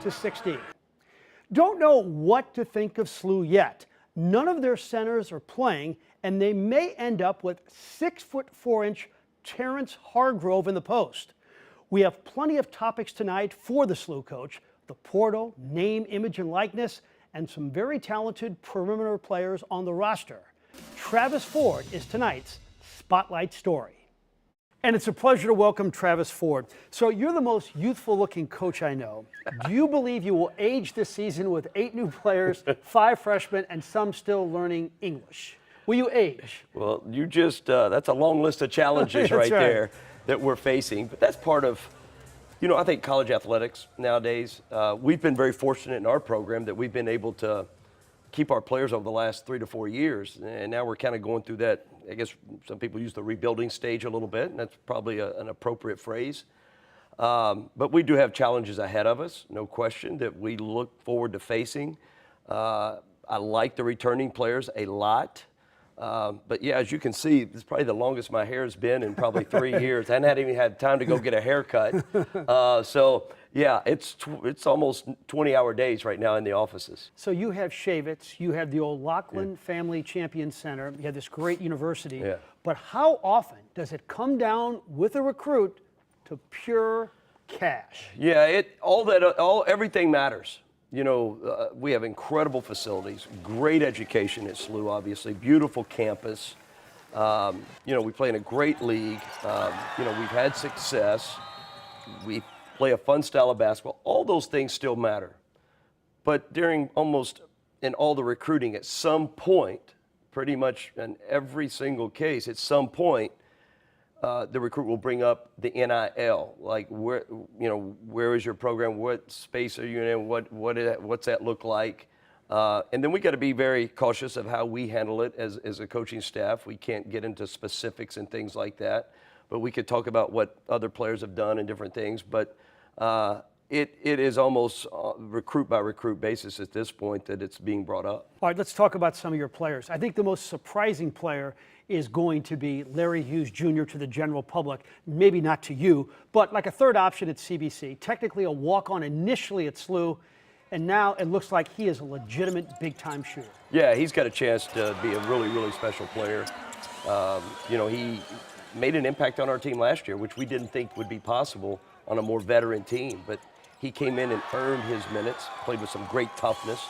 to 16. Don't know what to think of SLU yet. None of their centers are playing, and they may end up with 6'4" Terrence Hargrove in the post. We have plenty of topics tonight for the SLU coach: the portal, name, image, and likeness, and some very talented perimeter players on the roster. Travis Ford is tonight's Spotlight Story. And it's a pleasure to welcome Travis Ford. So you're the most youthful looking coach I know. Do you believe you will age this season with 8 new players, 5 freshmen, and some still learning English? Will you age? Well, you just, that's a long list of challenges right there that we're facing. But that's part of, I think college athletics nowadays, we've been very fortunate in our program that we've been able to keep our players over the last 3 to 4 years. And now we're kind of going through that, I guess some people use the rebuilding stage a little bit, and that's probably an appropriate phrase. But we do have challenges ahead of us, no question, that we look forward to facing. I like the returning players a lot. But yeah, as you can see, this is probably the longest my hair's been in probably 3 years. I hadn't even had time to go get a haircut. So yeah, it's almost 20-hour days right now in the offices. So you have Shavitz, you have the old Laughlin Family Champion Center, you have this great university. Yeah. But how often does it come down with a recruit to pure cash? Yeah, everything matters. We have incredible facilities, great education at SLU, obviously, beautiful campus. We play in a great league. We've had success. We play a fun style of basketball. All those things still matter. But during almost in all the recruiting, at some point, pretty much in every single case, at some point, the recruit will bring up the NIL, like where is your program? What space are you in? What's that look like? And then we got to be very cautious of how we handle it as a coaching staff. We can't get into specifics and things like that, but we could talk about what other players have done and different things. But it is almost recruit by recruit basis at this point that it's being brought up. All right, let's talk about some of your players. I think the most surprising player is going to be Larry Hughes Jr. to the general public. Maybe not to you, but like a third option at CBC. Technically a walk-on initially at SLU, and now it looks like he is a legitimate big-time shooter. Yeah, he's got a chance to be a really, really special player. He made an impact on our team last year, which we didn't think would be possible on a more veteran team, but he came in and earned his minutes, played with some great toughness.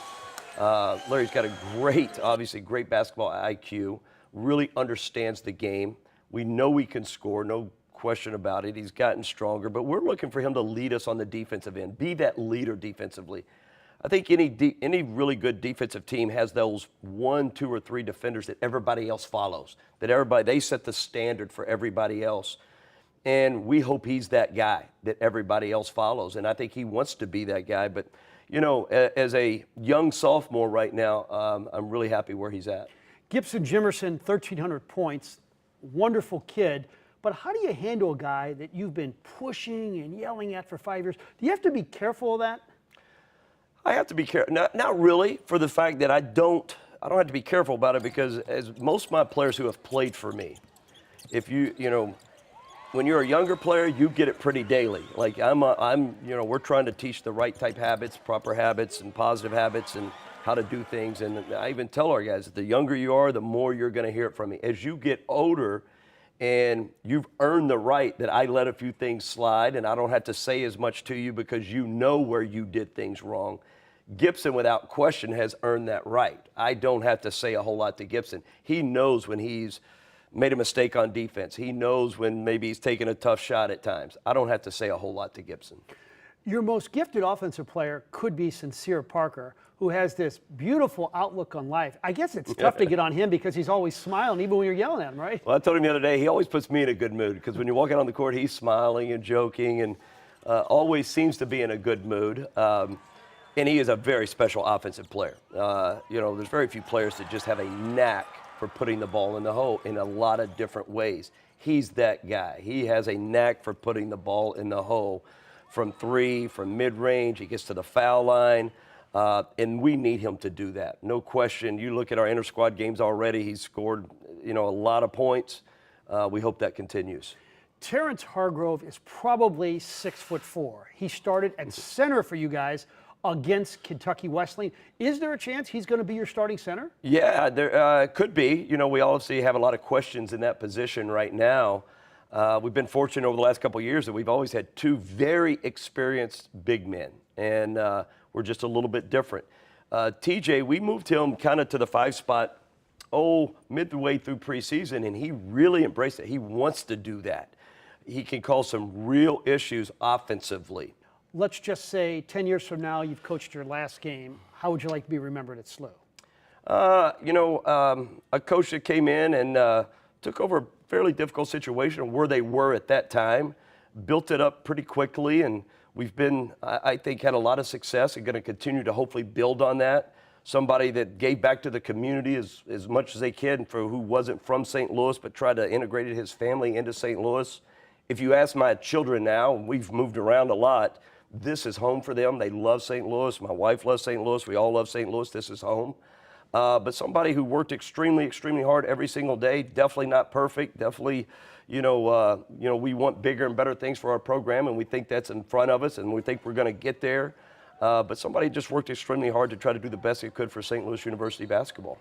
Larry's got a great basketball IQ, really understands the game. We know he can score, no question about it. He's gotten stronger, but we're looking for him to lead us on the defensive end, be that leader defensively. I think any really good defensive team has those 1, 2, or 3 defenders that everybody else follows, they set the standard for everybody else. And we hope he's that guy that everybody else follows. And I think he wants to be that guy. But, as a young sophomore right now, I'm really happy where he's at. Gibson Jimerson, 1,300 points, wonderful kid. But how do you handle a guy that you've been pushing and yelling at for 5 years? Do you have to be careful of that? I have to be careful. Not really, for the fact that I don't have to be careful about it, because as most of my players who have played for me, if when you're a younger player, you get it pretty daily. Like we're trying to teach the right type habits, proper habits, and positive habits, and how to do things. And I even tell our guys that the younger you are, the more you're going to hear it from me. As you get older, and you've earned the right that I let a few things slide, and I don't have to say as much to you because you know where you did things wrong. Gibson, without question, has earned that right. I don't have to say a whole lot to Gibson. He knows when he's made a mistake on defense. He knows when maybe he's taken a tough shot at times. I don't have to say a whole lot to Gibson. Your most gifted offensive player could be Sincere Parker, who has this beautiful outlook on life. I guess it's tough to get on him because he's always smiling, even when you're yelling at him, right? Well, I told him the other day, he always puts me in a good mood, because when you walk out on the court, he's smiling and joking and always seems to be in a good mood. And he is a very special offensive player. There's very few players that just have a knack for putting the ball in the hole in a lot of different ways. He's that guy. He has a knack for putting the ball in the hole from 3, from mid-range. He gets to the foul line, and we need him to do that. No question. You look at our inter-squad games already, he's scored a lot of points. We hope that continues. Terrence Hargrove is probably 6'4". He started at center for you guys against Kentucky Wesleyan. Is there a chance he's going to be your starting center? Yeah, there could be. You know, we obviously have a lot of questions in that position right now. We've been fortunate over the last couple of years that we've always had two very experienced big men, and we're just a little bit different. TJ, we moved him kind of to the 5 spot, midway through preseason, and he really embraced it. He wants to do that. He can cause some real issues offensively. Let's just say 10 years from now, you've coached your last game. How would you like to be remembered at SLU? A coach that came in and took over a fairly difficult situation where they were at that time, built it up pretty quickly, and we've been, I think, had a lot of success and going to continue to hopefully build on that. Somebody that gave back to the community as much as they can for who wasn't from St. Louis but tried to integrate his family into St. Louis. If you ask my children now, we've moved around a lot, this is home for them. They love St. Louis. My wife loves St. Louis. We all love St. Louis. This is home. But somebody who worked extremely, extremely hard every single day, definitely not perfect, definitely, we want bigger and better things for our program, and we think that's in front of us, and we think we're going to get there. But somebody just worked extremely hard to try to do the best they could for St. Louis University basketball.